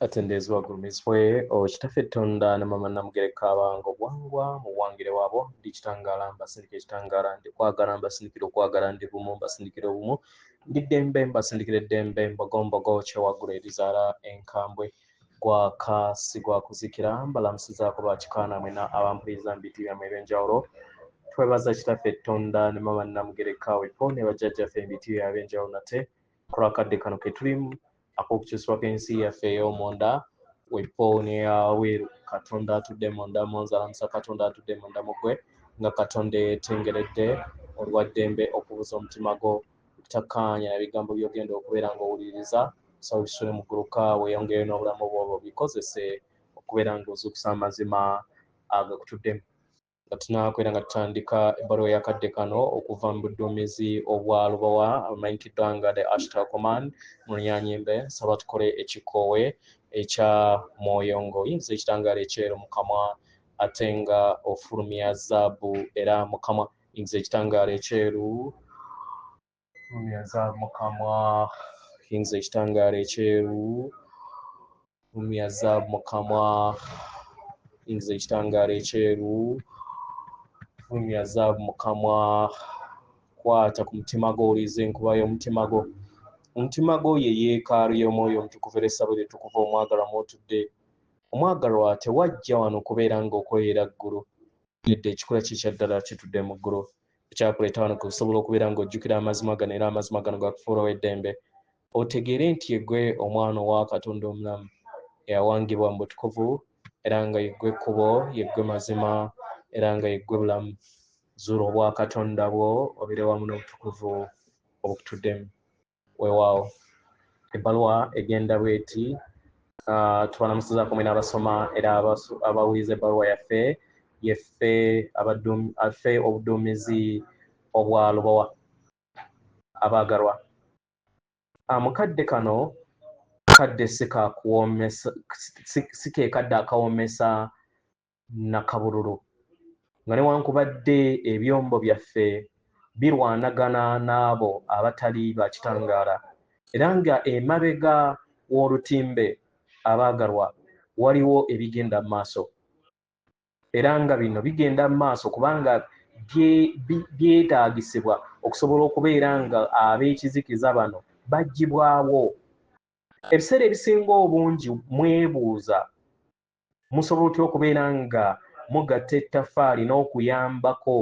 atendezwa gulumizibwe okitaffe Tonda ne mama Namugereka abango bwangwa mu bwangire wabo ndi kitangala mbasindikira ekitangala ndi kwagala mbasindikira okwagala ndi bumu mbasindikira obumu ndi ddembe mbasindikira eddembe mbogombogo kyewaggula erizaala enkambwe gwaka sigwa kuzikira mbalamusizaako bakikaana mwena abampuliriza mu biti byammwe ebyenjawulo twebaza kitaffe Tonda ne mama Namugereka wepo ne bajjajjaffe ebiti byabyenjawulo nate kulwakadde kano ke tulimu ak'okukyusibwako ensi yaffe ey'omonda wepo neyaweeru Katonda atudde munda munzalamusa Katonda atudde munda mugwe nga Katonda yeetengeredde olwaddembe okubuza omutima gwo takkaanya ebigambo by'ogenda okubeera ng'owuliriza so bisule mu gguluka weeyongeyo n'obulamu bwobwo bikozese okubeera ng'ozuukusa amazima agakutuddemu nga tunaakwera nga tutandika ebbaluwa y'akadde kano okuva mu budduumizi obwa Lubowa amanyikiddwa nga the Ashtar Command mu Lunyanyimbe nsaba tukole ekikoowe ekya Mwoyo yinza ekitangaala ekyeru mu kamwa ate nga ofulumya zaabu era mu kamwa yinza ekitangaala ekyeru fulumya zaabu mu kamwa yinza ekitangaala ekyeru fulumya zaabu mu kamwa yinza ekitangaala ekyeru fulumya zaabu mu kamwa kwata ku mutima gwo owuliriza enkuba y'omutima gwo omutima gwo ye yeekaalu y'omwoyo omutukuvu era essabo ly'ettukuvu omwagalwa mw'otudde omwagalwa tewajja wano okubeera ng'okolera ggulu yedde ekikula kikya ddala kitudde mu ggulu ekyakuleeta wano kusobola okubeera ng'ojjukira amazima gano era amazima gano gakufuulawo eddembe otegeere nti yeggwe omwana owa Katonda omulamu eyawangibwa mu butukuvu era nga yeggwe ekkubo yeggwe mazima era nga yeggwe bulamu zuula obwa Katonda bwo obeere wamu n'obutukuvu obukutuddemu weewaawo ebbaluwa egenda bweti tubalamusizaako mwena abasoma era abawuliza ebbaluwa yaffe affe obuduumizi obwa Lubowa abaagalwa mukadde kano kadde si ke kadde akawoomesa nakabululu nga newankubadde ebyombo byaffe birwanagana n'abo abatali bakitangaala era nga emabega w'olutimbe abaagalwa waliwo ebigenda mu maaso era nga bino bigenda mu maaso kubanga byetaagisibwa okusobola okubeera nga ab'ekizikiza bano baggyibwawo ebiseera ebisinga obungi mwebuuza musobola otya okubeera nga mugatta ettaffaali n'okuyambako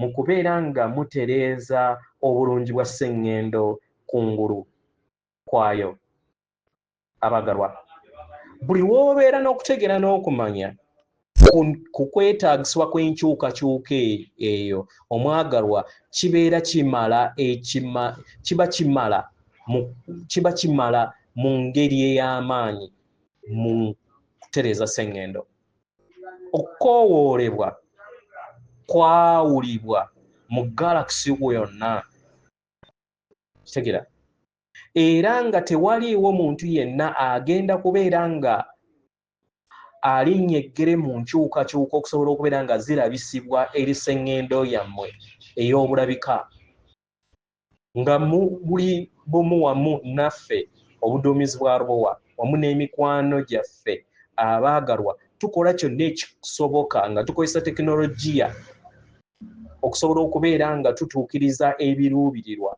mu kubeera nga mutereeza obulungi bwa sseŋŋendo kungulu kwayo abaagalwa buli w'obeera n'okutegeera n'okumanya ku kwetaagisibwa kw'enkyukakyuka eyo omwagalwa kibeera kiba kimala mu ngeri ey'amaanyi mu kutereeza sseŋŋendo okukoowoolebwa kwawulibwa mu galakisi yonna kitegeera era nga tewaliiwo muntu yenna agenda kubeera nga alinnya eggere mu nkyukakyuka okusobola okubeera nga zirabisibwa eri sseŋŋendo yammwe ey'obulabika nga buli bumu wamu naffe obuduumizi bwa Lubowa wamu n'emikwano gyaffe abaagalwa tukola kyonna ekisoboka nga tukozesa tekinologiya okusobola okubeera nga tutuukiriza ebiruubirirwa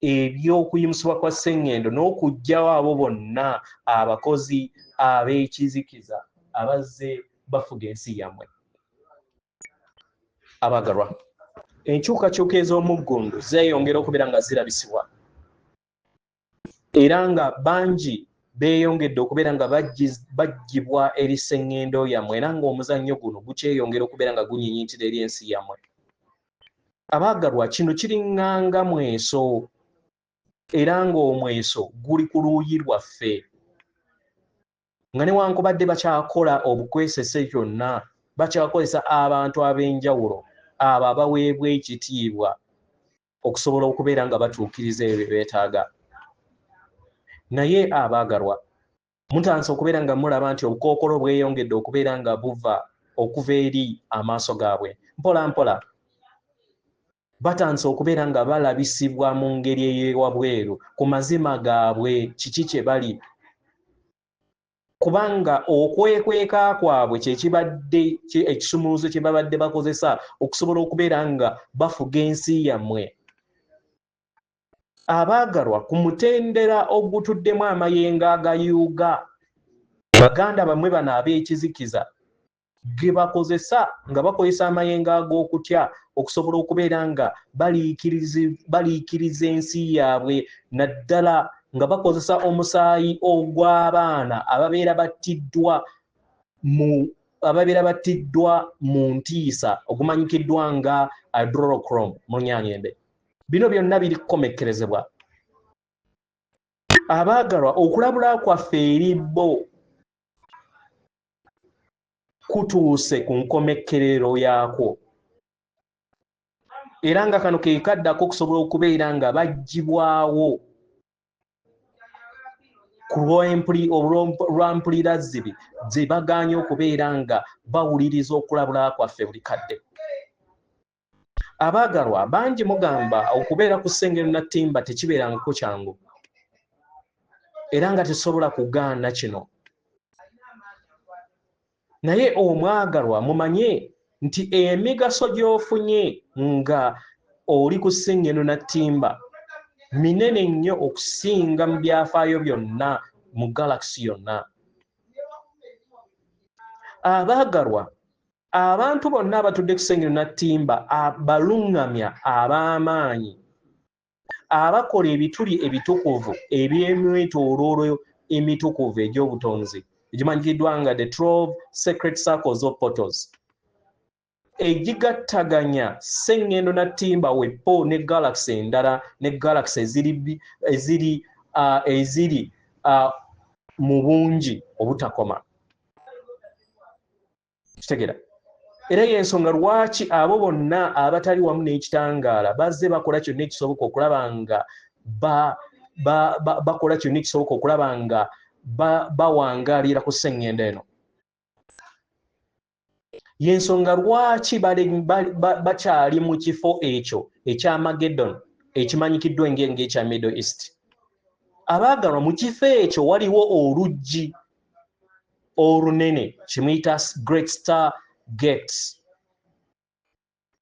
eby'okuyimusibwa kwa sseŋŋendo n'okuggyawo abo bonna abakozi ab'ekizikiza abazze bafuga ensi yammwe abaagalwa enkyukakyuka ez'omuggundu zeeyongera okubeera nga zirabisibwa era nga bangi beeyongedde okubeera nga baggyibwa eri sseŋŋendo yammwe era ng'omuzannyo guno gukyeyongera okubeera nga gunyinyitira eri ensi yammwe abaagalwa kino kiriŋŋanga mweso era ng'omweso guli ku luuyi lwaffe nga newankubadde bakyakola obukwesese kyonna bakyakozesa abantu ab'enjawulo abo abaweebwa ekitiibwa okusobola okubeera nga batuukiriza ebyo beetaaga naye abaagalwa mutansa okubeera nga mulaba nti obukookolo bweyongedde okubeera nga buva okuva eri amaaso gaabwe mpola mpola batansa okubeera nga balabisibwa mu ngeri ey'ewabweru ku mazima gaabwe kiki kye bali kubanga okwekweka kwabwe kyekibadde ekisumuluzo kye babadde bakozesa okusobola okubeera nga bafuga ensi yammwe. Abaagalwa ku mutendera ogutuddemu amayengo agayuuga baganda bamwe bano ab'ekizikiza ge bakozesa nga bakozesa amayengo ag'okutya okusobola okubeera nga baliikiriza ensi yaabwe naddala nga bakozesa omusaayi ogw'abaana ababeera battiddwa mu ntiisa ogumanyikiddwa nga adrenochrome mu Lunyanyembe. Bino byonna biri kukomekkerezebwa. Abaagalwa, okulabula kwaffe eri bo kutuuse ku nkomekkerero yaakwo. Era nga kano ke kaddako okusobola okubeera nga baggyibwawo ku lwa mpulirazibi gye bagaanye okubeera nga bawuliriza okulabula kwaffe buli kadde. Abaagalwa, bangi mugamba okubeera ku Ssengero Nattimba tekibeerangako kyangu. Era nga tesobola kugaana kino. Naye omwagalwa mumanye nti emigaso gy'ofunye nga oli ku Ssengero Nattimba minene nnyo okusinga mu byafaayo byonna mu galaxy yonna. Abaagalwa, abantu bonna abatudde ku Ssengero Nattimba abaluŋŋamya ab'amaanyi abakola ebituli ebitukuvu eby'emyetooloolo emitukuvu egy'obutonzi egimanyikiddwa nga the 12 Sacred Circles of Portals egigattaganya Ssengendo Nattimba weppo ne galaxy endala ne galaxy eziri mu bungi obutakoma. Kitegeera. Era y'ensonga lwaki abo bonna abatali wamu n'ekitangaala bazze bakola kyonna ekisoboka okulaba nga bakola kyonna ekisoboka okulaba nga bawangaalira ku Ssengendo eno. Y'ensonga lwaki bakyali mu kifo ekyo eky'Armageddon ekimanyikiddwa ng'ekya Middle East. Abaagalwa, mu kifo ekyo waliwo oluggi olunene kimuyita Great Star Gates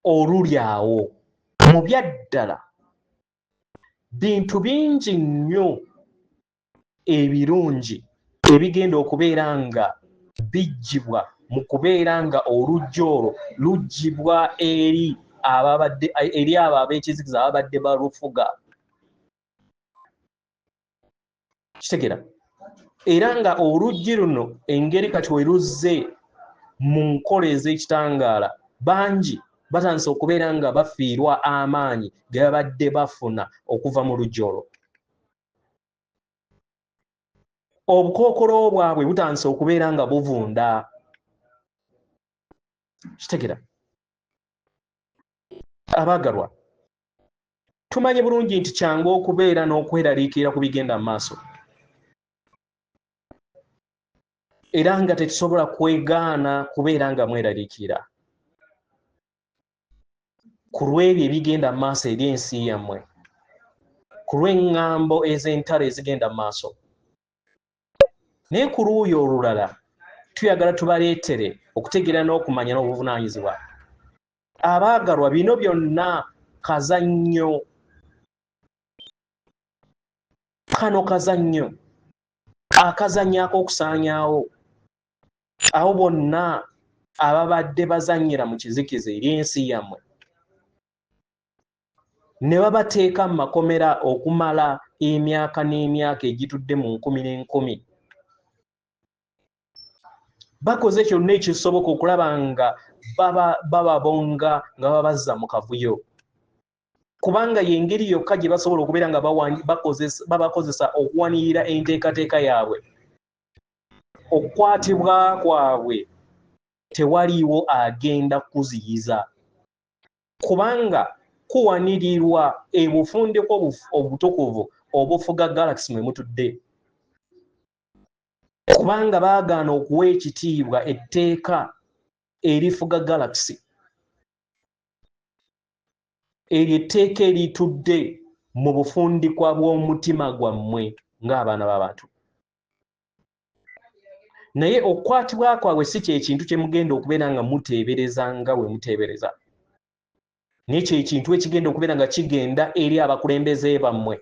oluli awo. Mu byaddala bintu bingi nnyo ebirungi ebigenda okubeera nga bijjibwa mu kubeera nga oluggi olwo luggyibwa eri abo ab'ekizikiza ababadde balufuga. Kitegeera. Era nga oluggi luno engeri kati we luzze mu nkola ez'ekitangaala bangi batandise okubeera nga bafiirwa amaanyi ge babadde bafuna okuva mu luggi olwo. Obukookolo bwabwe butandise okubeera nga buvunda. Kitegeera. Abaagalwa, tumanyi bulungi nti kyangu okubeera n'okweraliikirira ku bigenda mu maaso. Era nga tetusobola kwegaana kubeera nga mweraliikirira ku lw'ebyo ebigenda mu maaso eri ensi yammwe, ku lw'eŋŋambo ez'entalo ezigenda mu maaso. Naye ku luuyi olulala tuyagala tubaleetere okutegeera n'okumanya n'obuvunaanyizibwa. Abaagalwa, bino byonna kazannyo. Kano kazannyo akazannyo ak'okusaanyaawo abo bonna ababadde bazannyira mu kizikiza eri ensi yammwe ne babateeka mu makomera okumala emyaka n'emyaka egitudde mu nkumi n'enkumi. Bakoze kyonna ekisoboka okulaba nga bababonga nga babazza mu kavuyo, kubanga y'engeri yokka gye basobola okubeera nga babakozesa okuwanirira enteekateeka yaabwe. Okukwatibwa kwabwe tewaliiwo agenda kuziyiza, kubanga kuwanirirwa ebufundiko obutukuvu obufuga galaxy mwe mutudde, kubanga baagaana okuwa ekitiibwa etteeka erifuga galaxy. Eryo etteeka eritudde mu bufundikwa bw'omutima gwammwe ng'abaana b'abantu. naye okukwatibwa kwabwe si kyekintu kye mugenda okubeera nga muteebereza nga we muteebereza, naye kyekintu ekigenda okubeera nga kigenda eri abakulembeze bammwe,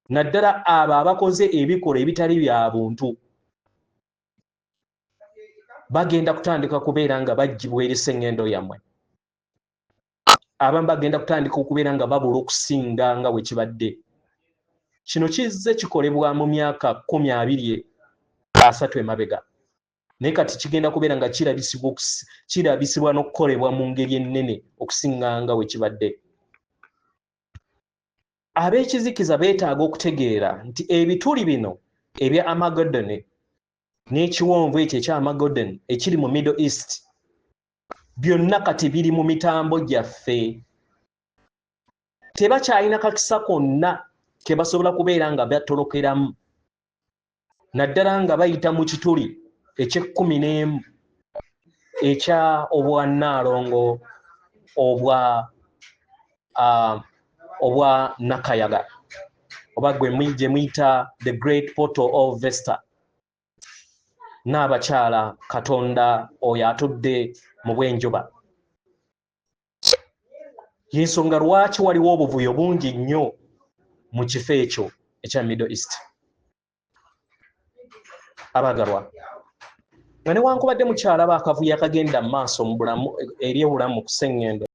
naddala abo abakoze ebikolwa ebitali bya buntu. Bagenda kutandika kubeera nga baggyibwa eri sseŋŋendo yammwe. Abamu bagenda kutandika okubeera nga babula okusinga nga we kibadde. Kino kizze kikolebwa mu myaka 20-30 emabega, naye kati kigenda kubeera nga kirabisibwa n'okukolebwa mu ngeri ennene okusinga nga we kibadde. Ab'ekizikiza beetaaga okutegeera nti ebituli bino ebya Armageddon n'ekiwonvu ekyo ekya Armageddon ekiri mu Middle East byonna kati biri mu mitambo gyaffe. Tebakyalina kakisa konna ke basobola kubeera nga batolokeramu, naddala nga bayita mu kituli eky'e11 ekya obwannaalongo obwa Nakayaga oba gye muyita the Great Portal of Vesta. N'abakyala Katonda oyo atudde mu bw'enjuba. Y'ensonga lwaki waliwo obuvuyo bungi nnyo mu kifo ekyo ekya Middle East. Abagalwa, nga newankubadde mukyalaba akavuyo akagenda mu maaso mu bulamu eri obulamu ku sseŋŋendo